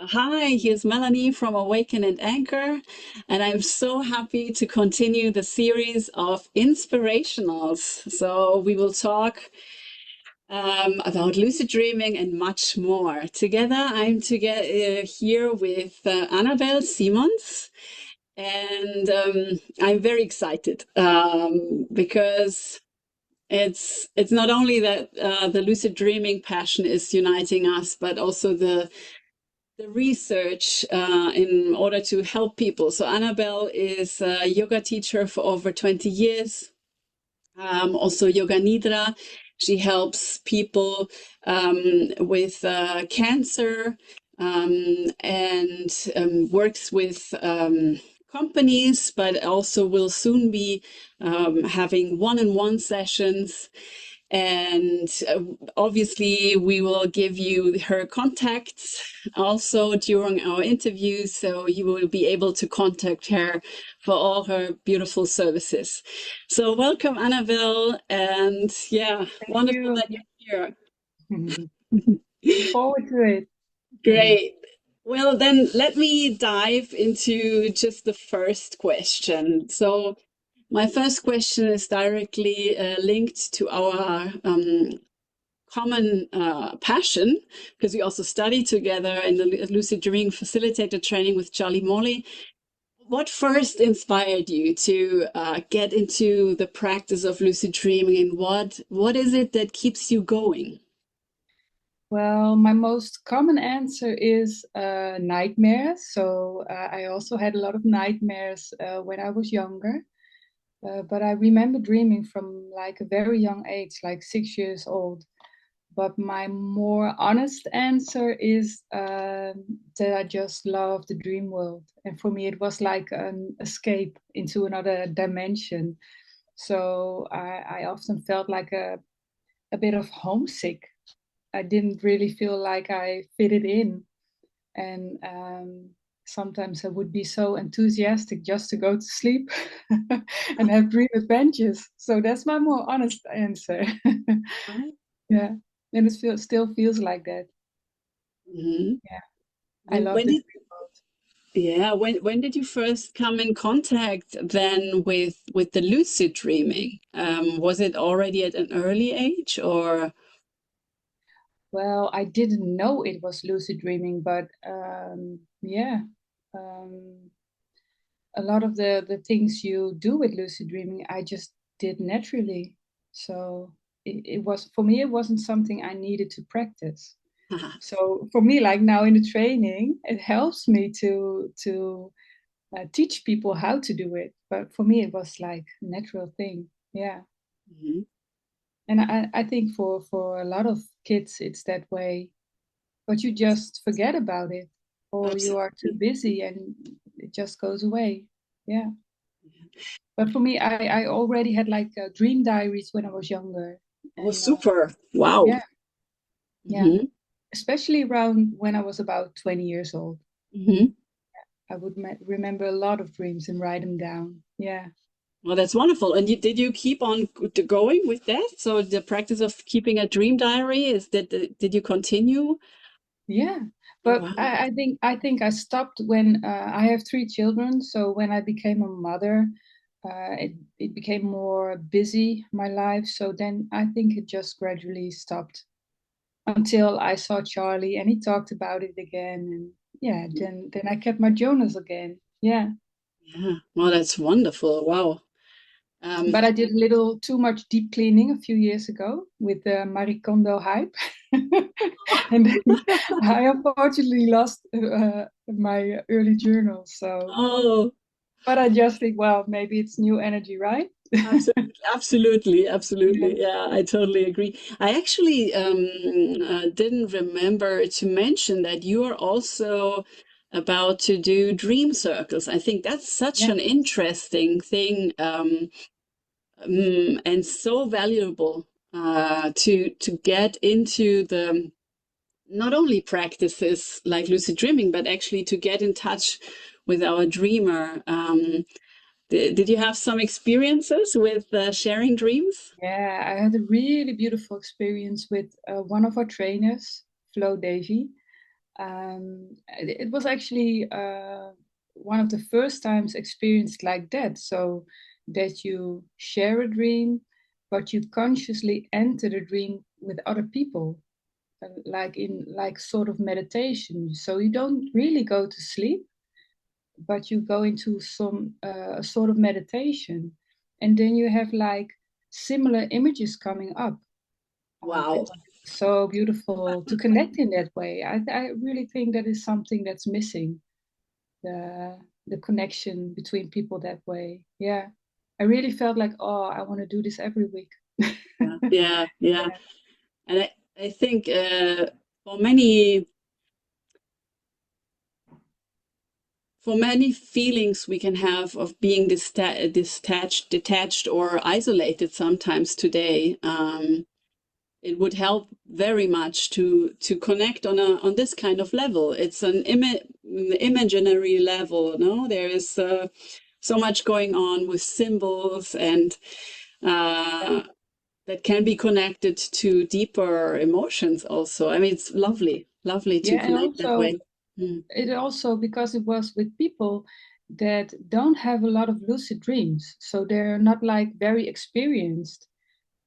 Hi, here's Melanie from Awaken and Anchor, and I'm so happy to continue the series of inspirationals. So, we will talk about lucid dreaming and much more. Together, here with Annabell Simons, and I'm very excited because it's not only that the lucid dreaming passion is uniting us, but also the research in order to help people. So Annabell is a yoga teacher for over 20 years, also Yoga Nidra. She helps people with cancer and works with companies, but also will soon be having one-on-one sessions. And obviously, we will give you her contacts also during our interview, so you will be able to contact her for all her beautiful services. So, welcome, Annabelle, and yeah, Thank wonderful you. that you're Looking here. forward to it. Great. Well, then let me dive into just the first question. So, my first question is directly linked to our common passion, because we also study together in the Lucid Dreaming Facilitator training with Charlie Morley. What first inspired you to get into the practice of lucid dreaming, and what is it that keeps you going? Well, my most common answer is nightmares. So I also had a lot of nightmares when I was younger. But I remember dreaming from like a very young age, like 6 years old. But my more honest answer is that I just love the dream world. And for me, it was like an escape into another dimension. So I often felt like a bit of homesick. I didn't really feel like I fitted in. And sometimes I would be so enthusiastic just to go to sleep and have dream adventures. So that's my more honest answer. Right. Yeah. And still feels like that. Mhm. Yeah. I When love when the did dream world. yeah when did you first come in contact then with the lucid dreaming? Was it already at an early age or? Well, I didn't know it was lucid dreaming, but yeah. A lot of the things you do with lucid dreaming I just did naturally. So it was, for me, it wasn't something I needed to practice. So for me, like now in the training, it helps me to teach people how to do it, but for me it was like a natural thing. Yeah. Mhm. And I think for a lot of kids it's that way, but you just forget about it, or you are too Absolutely. busy and it just goes away. Yeah. But for me, I already had like dream diaries when I was younger. Oh, And super. Wow. yeah, yeah. Hmm. Especially around when I was about 20 years old. Hmm. I would remember a lot of dreams and write them down. Yeah. Well, that's wonderful. And did you keep on going with that? So the practice of keeping a dream diary, is that did you continue? Yeah. Oh, But wow. I think I stopped when I have three children. So when I became a mother, it became more busy, my life. So then I think it just gradually stopped until I saw Charlie and he talked about it again. And yeah, then I kept my journals again. Yeah. Yeah. Well, that's wonderful. Wow. Um, But I did a little too much deep cleaning a few years ago with the Marie Kondo hype. And then I unfortunately lost my early journals. So, oh, but I just think, well, maybe it's new energy, right? absolutely, absolutely, Yeah. absolutely. Yeah, I totally agree. I actually didn't remember to mention that you are also about to do dream circles. I think that's such Yeah. an interesting thing. And so valuable to get into the not only practices like lucid dreaming, but actually to get in touch with our dreamer. Did you have some experiences with sharing dreams? Yeah, I had a really beautiful experience with one of our trainers, Flo Davy. It was actually one of the first times experienced like that. So that you share a dream, but you consciously enter the dream with other people, like in like sort of meditation. So you don't really go to sleep, but you go into some a sort of meditation, and then you have like similar images coming up. Wow. It's so beautiful to connect in that way. I really think that is something that's missing, the the connection between people that way. Yeah, I really felt like, oh, I want to do this every week. Yeah, yeah, yeah. And I think for many for many feelings we can have of being detached or isolated sometimes today, it would help very much to connect on this kind of level. It's an imaginary level, no? There is so much going on with symbols and uh, that can be connected to deeper emotions also. I mean, it's lovely to Yeah, and connect that also way. Mm. it also because it was with people that don't have a lot of lucid dreams, so they're not like very experienced.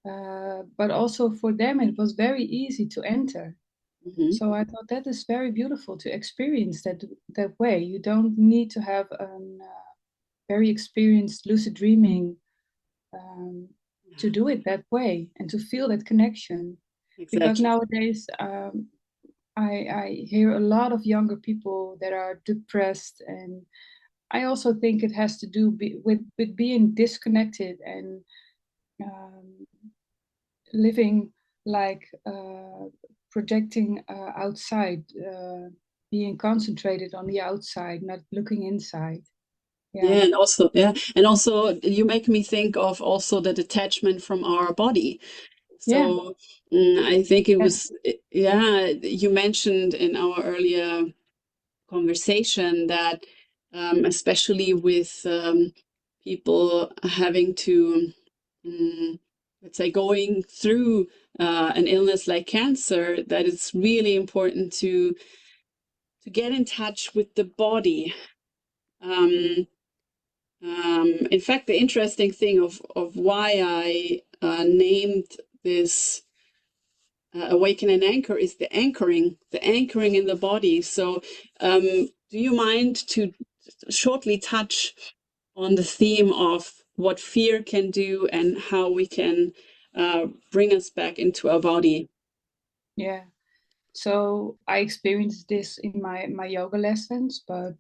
But also for them, it was very easy to enter. Hmm. So I thought that is very beautiful to experience that way. You don't need to have a very experienced lucid dreaming um, to do it that way and to feel that connection. Because Exactly. nowadays, I hear a lot of younger people that are depressed, and I also think it has to do with being disconnected and um, living like projecting outside, being concentrated on the outside, not looking inside. Yeah, And also you make me think of also the detachment from our body. yeah, So I think it yeah, was, yeah, you mentioned in our earlier conversation that especially with people having to, um, let's say, going through an illness like cancer, that it's really important to get in touch with the body. Um, in fact, the interesting thing of why I named this awaken and anchor is the anchoring in the body. So, do you mind to shortly touch on the theme of what fear can do and how we can bring us back into our body? yeah. So I experienced this in my yoga lessons, but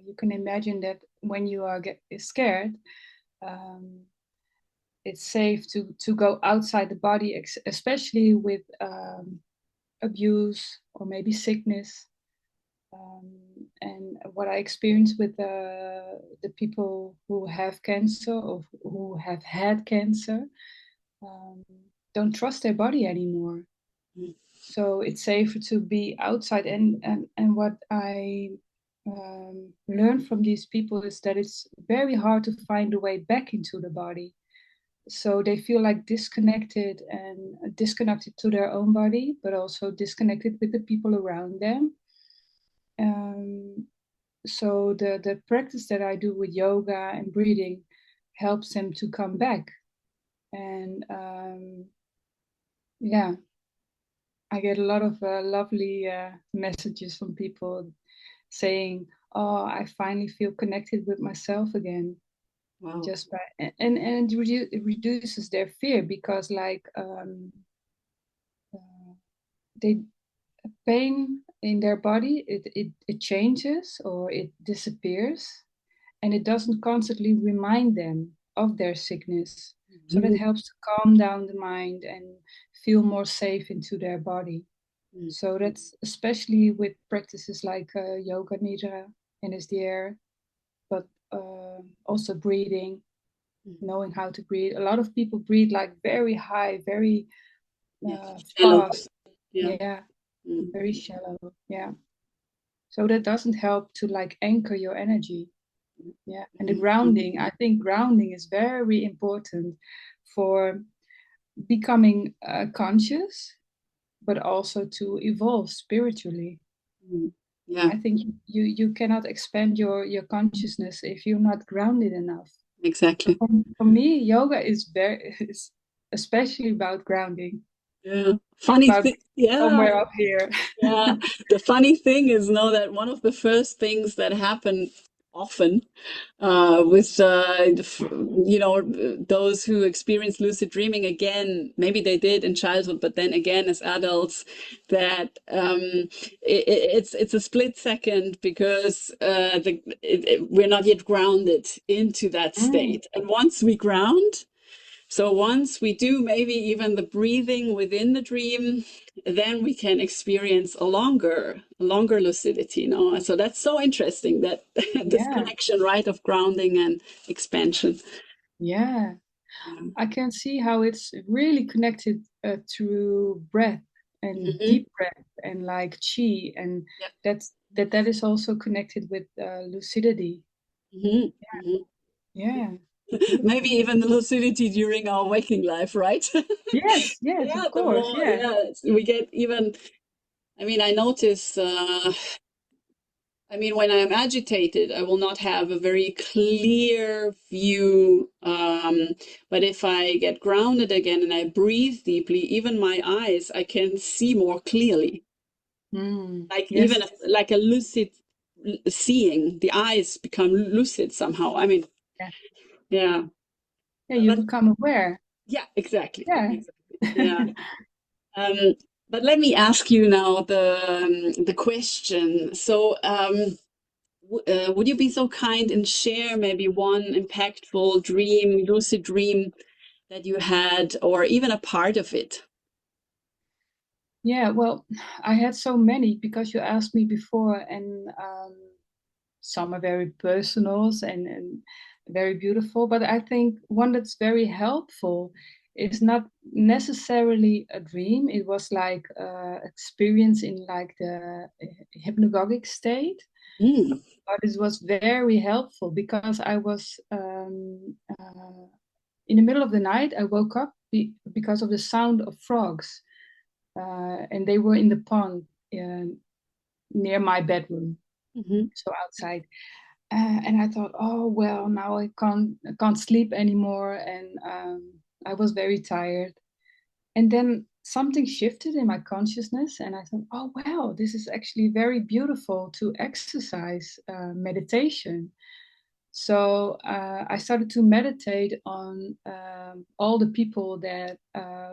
you can imagine that when you are scared, um, it's safe to go outside the body, especially with abuse or maybe sickness. Um, and what I experience with the people who have cancer or who have had cancer um, don't trust their body anymore. Mm. So it's safer to be outside. And what I learned from these people is that it's very hard to find a way back into the body. So they feel like disconnected and disconnected to their own body, but also disconnected with the people around them. Um, so the practice that I do with yoga and breathing helps them to come back. And yeah, I get a lot of lovely messages from people saying, "Oh, I finally feel connected with myself again." Wow. Just by and it reduces their fear because like uh, they pain in their body it changes or it disappears and it doesn't constantly remind them of their sickness. So that Mhm. helps to calm down the mind and feel more safe into their body. Mm. So that's especially with practices like yoga nidra, NSDR, but also breathing, Mm. knowing how to breathe. A lot of people breathe like very high, very Yeah, shallow. fast. Yeah. Yeah, Mm. very shallow. Yeah. So that doesn't help to like anchor your energy. Yeah. And the Mm. grounding, I think grounding is very important for becoming conscious but also to evolve spiritually. Mm. Yeah, I think you cannot expand your consciousness if you're not grounded enough. So exactly. for me, yoga is especially about grounding, Yeah. Funny about thing. Yeah. somewhere up here. Yeah. The funny thing is, know that one of the first things that happen often with those who experience lucid dreaming again, maybe they did in childhood, but then again as adults, that it's a split second because we're not yet grounded into that Mm, state, and once we ground, so once we do maybe even the breathing within the dream, then we can experience a longer lucidity, So that's so interesting, that this yeah, connection, right, of grounding and expansion. yeah. Yeah. I can see how it's really connected to breath and Hmm. deep breath and like chi, and Yep. that is also connected with lucidity. Hmm. Hmm. Yeah, Maybe beautiful. even the lucidity during our waking life, right? Yes, yes, Yeah, of the course. more, Yeah. yeah, we get even, I notice, when I'm agitated, I will not have a very clear view. But if I get grounded again and I breathe deeply, even my eyes, I can see more clearly. Mm, Like even yes. like a lucid seeing, the eyes become lucid somehow. Yeah. Yeah. Yeah, you But become aware. yeah, exactly. Yeah. Exactly. Yeah. Um, but let me ask you now the question. So, would you be so kind and share maybe one impactful dream, lucid dream that you had, or even a part of it? Yeah, well, I had so many because you asked me before, and some are very personal and very beautiful. But I think one that's very helpful is not necessarily a dream. It was like experience in like the hypnagogic state. Mm. But it was very helpful because I was in the middle of the night. I woke up because of the sound of frogs, and they were in the pond near my bedroom, Hmm. so outside. And I thought, oh well, now I can't sleep anymore, and I was very tired. And then something shifted in my consciousness, and I thought, oh wow, this is actually very beautiful to exercise meditation. So I started to meditate on all the people that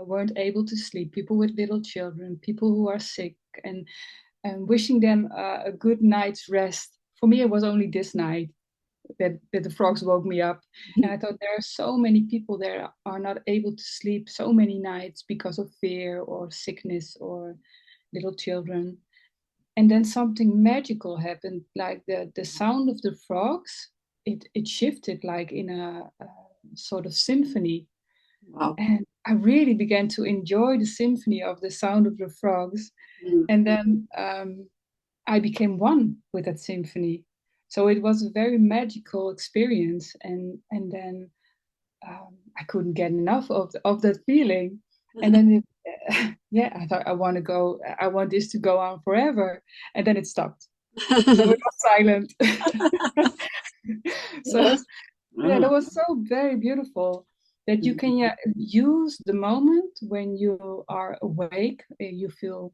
weren't able to sleep, people with little children, people who are sick, and wishing them a good night's rest. For me, it was only this night that the frogs woke me up. And I thought there are so many people that are not able to sleep so many nights because of fear or sickness or little children. And then something magical happened, like the sound of the frogs, it shifted like in a sort of symphony. Wow. And I really began to enjoy the symphony of the sound of the frogs. Mm. And then I became one with that symphony. So it was a very magical experience, and then I couldn't get enough of that feeling. And then yeah, I thought I want to go. I want this to go on forever, and then it stopped. So it was silent. So Yes. yeah, that Wow. was so very beautiful that you can, yeah, use the moment when you are awake. You feel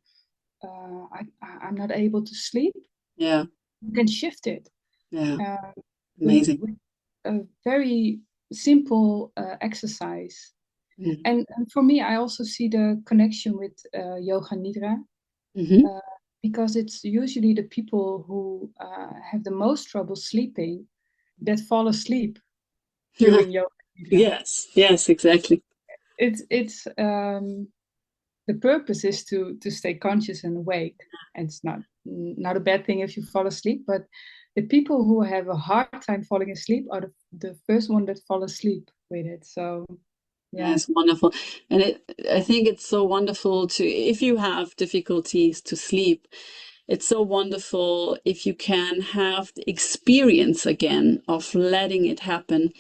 I'm not able to sleep. Yeah. You can shift it Yeah. uh, Amazing. with a very simple exercise. Mm. And for me, I also see the connection with yoga nidra, Hmm. uh, because it's usually the people who have the most trouble sleeping that fall asleep during yoga nidra. Yes. Yes. Exactly. It's the purpose is to stay conscious and awake, and it's not a bad thing if you fall asleep, but the people who have a hard time falling asleep are the first one that fall asleep with it. So yeah. Yes, wonderful. And I think it's so wonderful to, if you have difficulties to sleep, it's so wonderful if you can have the experience again of letting it happen.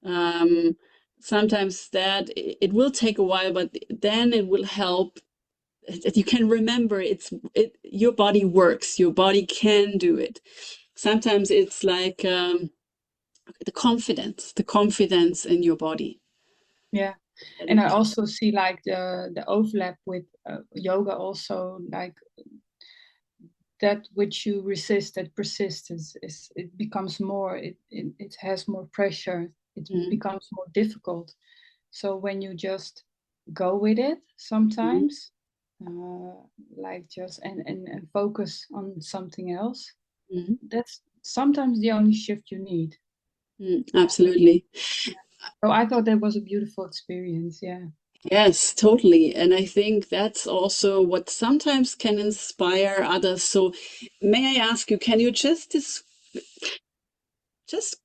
Um, Sometimes that it will take a while, but then it will help that you can remember your body works, your body can do it. Sometimes it's like the confidence in your body. Yeah. That And it I can, also see like the overlap with yoga also, like that which you resist, that persistence is, it becomes more, it has more pressure, it mm, becomes more difficult. So when you just go with it mm, sometimes, like just and focus on something else, mm, that's sometimes the only shift you need. absolutely. So I thought that was a beautiful experience. Yeah. Yes, totally. And I think that's also what sometimes can inspire others. So may I ask you, can you just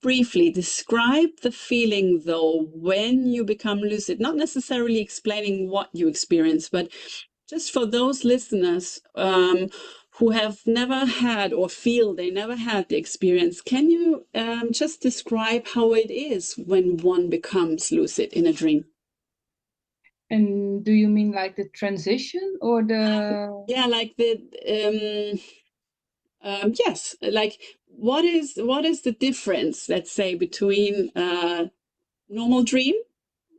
briefly describe the feeling, though, when you become lucid, not necessarily explaining what you experience, but just for those listeners who have never had or feel they never had the experience, can you just describe how it is when one becomes lucid in a dream? And do you mean like the transition or the? Yeah, like yes, like what is the difference, let's say, between normal dream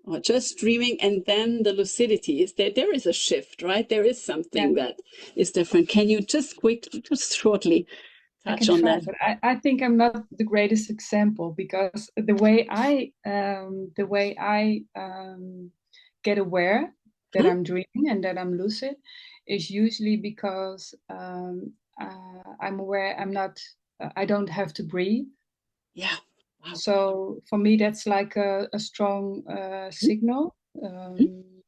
or just dreaming and then the lucidity? Is there is a shift, right? There is Yeah, something that is different. Can you just shortly I touch can on try, that? but I think I'm not the greatest example because the way I get aware that Huh? I'm dreaming and that I'm lucid is usually because I'm aware I'm not I don't have to breathe. Yeah. Wow. So for me, that's like a strong signal. Mhm.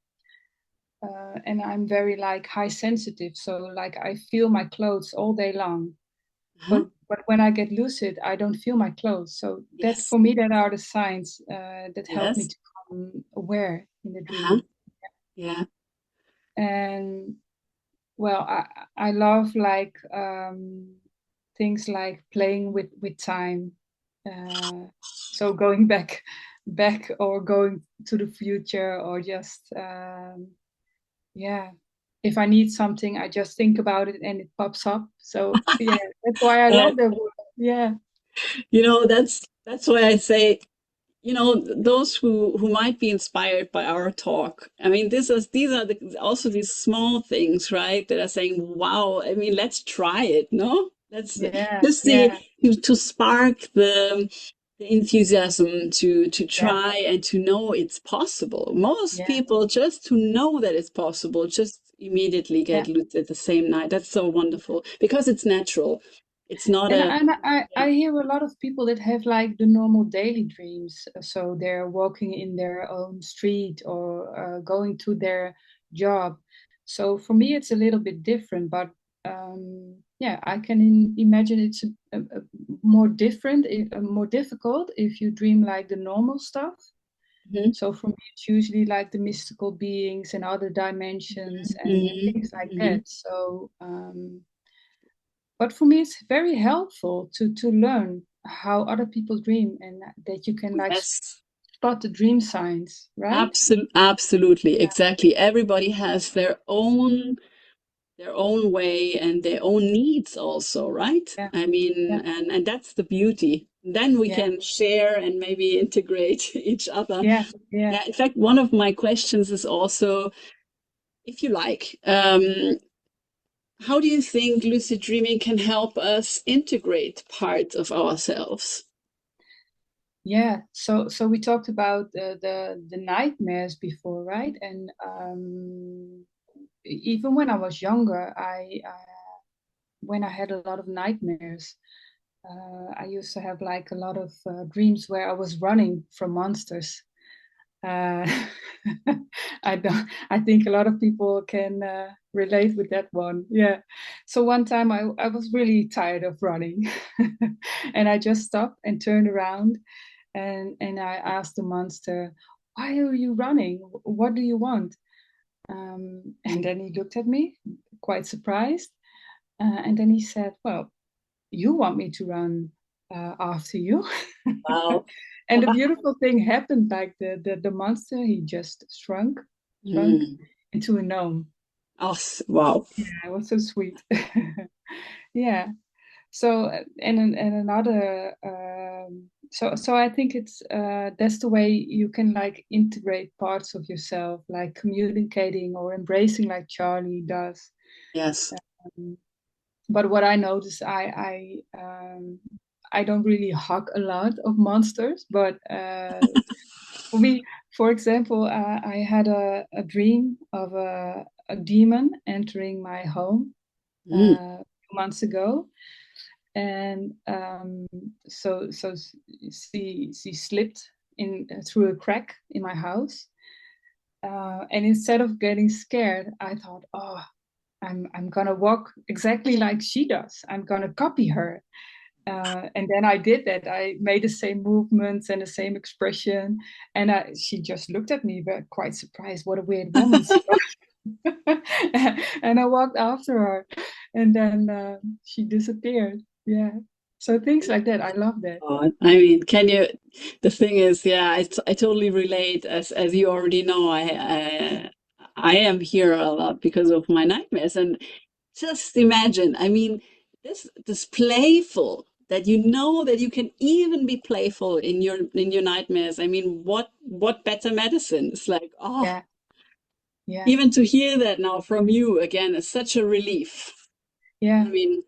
And I'm very like high sensitive, so like I feel my clothes all day long. Uh-huh. But when I get lucid, I don't feel my clothes. So that Yes. for me, that are the signs that help me Yes. to become aware in the Uh-huh. dream. Yeah. And well, I love like things like playing with time. So going back or going to the future or just yeah. If I need something, I just think about it and it pops up. So yeah, that's why I Uh, love that word. Yeah, that's why I say, those who might be inspired by our talk. I mean, these are also these small things, right? That are saying, wow, I mean, let's try it, no? Let's yeah, just see yeah, to spark the enthusiasm to yeah, try and to know it's possible. Most yeah, people, just to know that it's possible, just immediately yeah. get loose the same night. That's so wonderful because it's natural. It's not And a, and I hear a lot of people that have like the normal daily dreams. So they're walking in their own street or going to their job. So for me, it's a little bit different, but yeah, I can imagine it's a more different, more difficult if you dream like the normal stuff. Mhm, So for me, it's usually like the mystical beings and other dimensions and mhm, things like mhm. that. So but for me, it's very helpful to learn how other people dream and that you can like Yes. spot the dream signs, right? Absolutely, Yeah, exactly. Everybody has their own way and their own needs also, right? yeah, I mean, yeah, and that's the beauty. Then we yeah, can share and maybe integrate each other. yeah, yeah, Yeah, in fact, one of my questions is also, if you like, how do you think lucid dreaming can help us integrate parts of ourselves? yeah. So we talked about the nightmares before, right? And even when I was younger, I when I had a lot of nightmares, I used to have like a lot of dreams where I was running from monsters. Uh, I don't. I think a lot of people can relate with that one. Yeah. So one time I was really tired of running, and I just stopped and turned around, and I asked the monster, "Why are you running? What do you want?" And then he looked at me, quite surprised, and then he said, "Well, you want me to run after you." Wow. And the beautiful thing happened, like the monster, he just shrunk Mm. into a gnome. Oh, wow. Yeah, it was so sweet. Yeah. So and another so I think it's that's the way you can like integrate parts of yourself, like communicating or embracing, like Charlie does. Yes. Um, but what I notice, I don't really hug a lot of monsters, but for me, for example, I had a dream of a demon entering my home Mm. a few months ago, and so she slipped in through a crack in my house, and instead of getting scared, I thought, oh, I'm gonna walk exactly like she does. I'm gonna copy her. And then I did that. I made the same movements and the same expression, and she just looked at me, but quite surprised. What a weird woman she was. And I walked after her, and then she disappeared. Yeah. So things like that, I love that. Oh, I mean, can you? The thing is, yeah, I totally relate. As you already know, I am here a lot because of my nightmares, and just imagine. I mean, this playful that you know that you can even be playful in your nightmares. I mean, what better medicine? It's like, oh, Yeah, yeah, even to hear that now from you again is such a relief. yeah. I mean,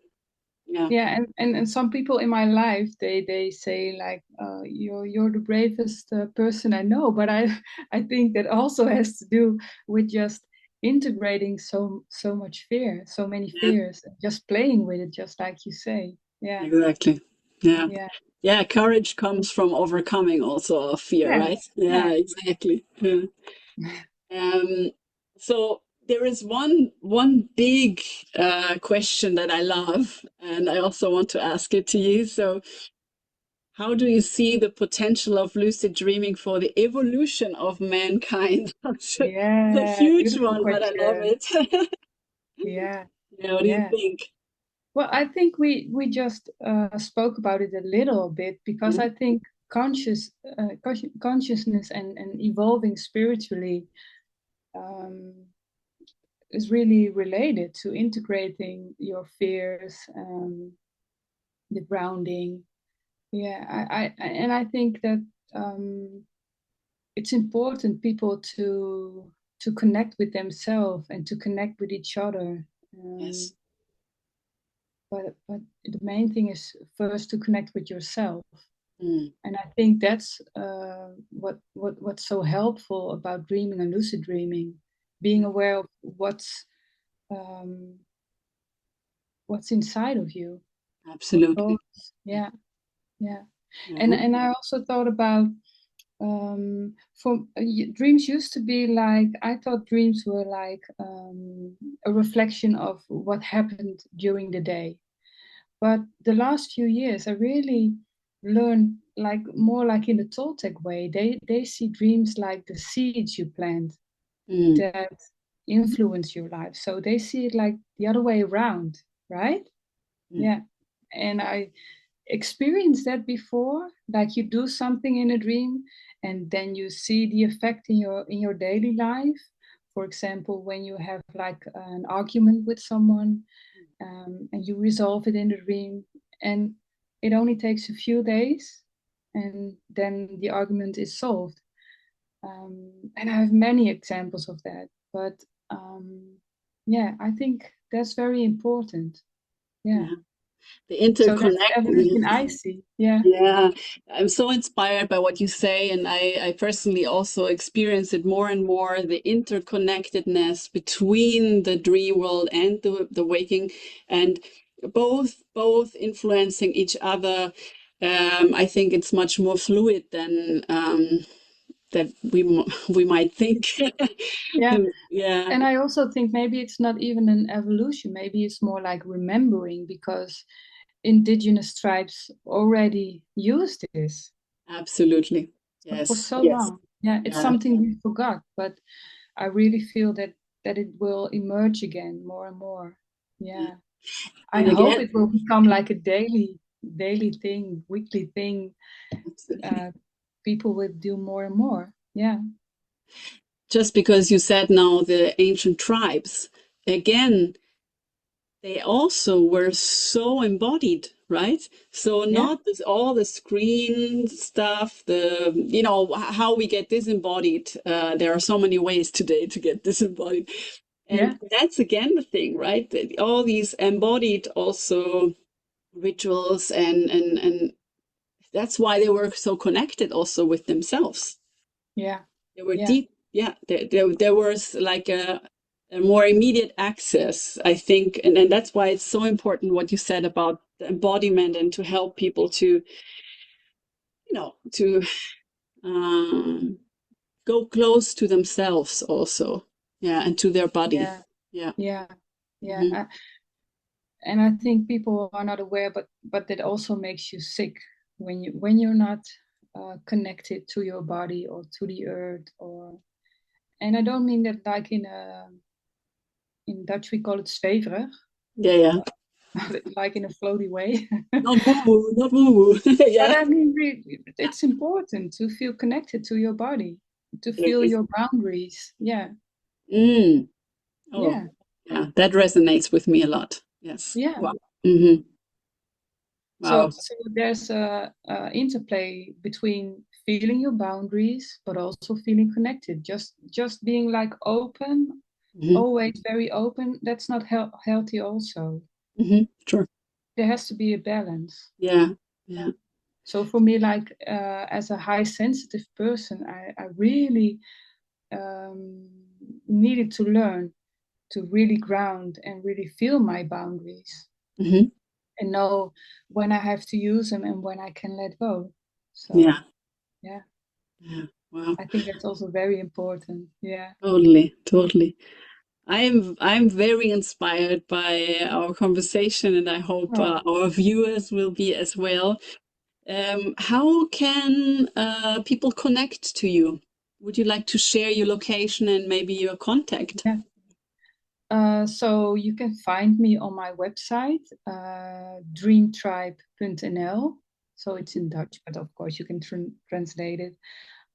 yeah, Yeah, and some people in my life, they say like, you're the bravest person I know, but I I think that also has to do with just integrating so much fear, so many yeah, fears, just playing with it, just like you say. Yeah, exactly. Yeah. yeah, Yeah, courage comes from overcoming also a fear, yeah, right? Yeah, yeah, exactly. Yeah. Um, so there is one big question that I love, and I also want to ask it to you. So, how do you see the potential of lucid dreaming for the evolution of mankind? It's a yeah. huge Beautiful one, but I love question. it. Yeah, Yeah, what do you yeah. think? Well, I think we just spoke about it a little bit because Yeah. I think consciousness and evolving spiritually um, is really related to integrating your fears, the grounding. Yeah, and I think that um, it's important people to connect with themselves and to connect with each other. Um, Yes. but the main thing is first to connect with yourself, Mm. and I think that's what's so helpful about dreaming and lucid dreaming, being Yeah, aware of um, what's inside of you, what absolutely. thoughts. Yeah, yeah. Yeah. And I also thought about for dreams used to be like, I thought dreams were like a reflection of what happened during the day. But the last few years, I really learned like more like in the Toltec way. They see dreams like the seeds you plant Mm. that influence your life. So they see it like the other way around, right? Mm. Yeah. And I experienced that before. Like you do something in a dream and then you see the effect in your daily life. For example, when you have like an argument with someone, and you resolve it in the dream, and it only takes a few days and then the argument is solved. And I have many examples of that, but yeah, I think that's very important. Yeah, Yeah. The so that's the evolution interconnect. I see. Yeah, Yeah, I'm so inspired by what you say, and I personally also experience it more and more, the interconnectedness between the dream world and the waking, and both influencing each other. I think it's much more fluid than that we might think. yeah. Yeah, And I also think maybe it's not even an evolution, maybe it's more like remembering, because indigenous tribes already used this absolutely. for Yes, so yes. long. Yeah, it's Yeah, something we forgot, but I really feel that it will emerge again more and more. yeah. Yeah, I And hope again, it will become like a daily thing, weekly thing. absolutely. Uh, People will do more and more. Yeah, Just because you said now the ancient tribes, again, they also were so embodied, right? So Yeah. not this, all the screen stuff, the, you know, how we get disembodied. There are so many ways today to get disembodied. Yeah. And that's again the thing, right? That all these embodied also rituals and that's why they were so connected also with themselves. Yeah. They were Yeah. deep, yeah. There was like a more immediate access, I think, and that's why it's so important what you said about the embodiment and to help people to, you know, to um, go close to themselves also, yeah, and to their body, Yeah. yeah. Yeah. Yeah. Hmm. And I think people are not aware, but that also makes you sick when you're not connected to your body or to the earth. Or and I don't mean that like in Dutch we call it zweverig, Yeah, yeah. like in a floaty way. Not woo woo, not woo woo. But Yeah. I mean, it's important to feel connected to your body, to It feel is. your boundaries. Yeah, Mm. Oh, yeah, yeah. That resonates with me a lot. Yes. yeah. Wow. Hmm. So, Wow. so there's a interplay between feeling your boundaries, but also feeling connected. Just being like open, Hmm. always very open. That's not healthy. Also, Hmm. Sure. there has to be a balance. Yeah. Yeah. So for me, like as a high sensitive person, I really um, needed to learn to really ground and really feel my boundaries Hmm. and know when I have to use them and when I can let go. Yeah. So, yeah, Yeah. Wow. I think that's also very important. Yeah. Totally. Totally. I'm very inspired by our conversation, and I hope Oh, our viewers will be as well. How can people connect to you? Would you like to share your location and maybe your contact? yeah. So you can find me on my website, dreamtribe.nl. So it's in Dutch, but of course you can translate it.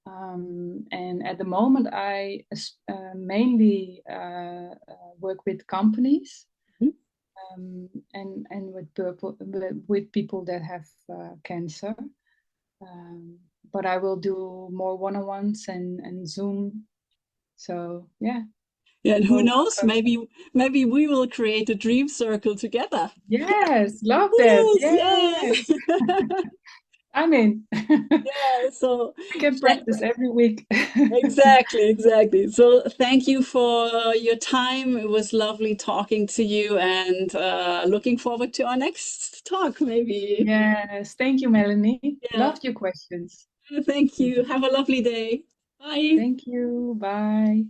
And at the moment, I mainly work with companies Mhm. and with people that have cancer. Um, but I will do more one-on-ones and Zoom. So yeah, Yeah, and who you're knows? welcome. Maybe we will create a dream circle together. Yes, love Who that. knows? Yes, Yeah. I'm in. Yeah. So We can thank, practice every week. exactly, exactly. So thank you for your time. It was lovely talking to you and looking forward to our next talk, maybe. Yes, thank you, Melanie. Yeah. Loved your questions. Thank you. Have a lovely day. Bye. Thank you. Bye.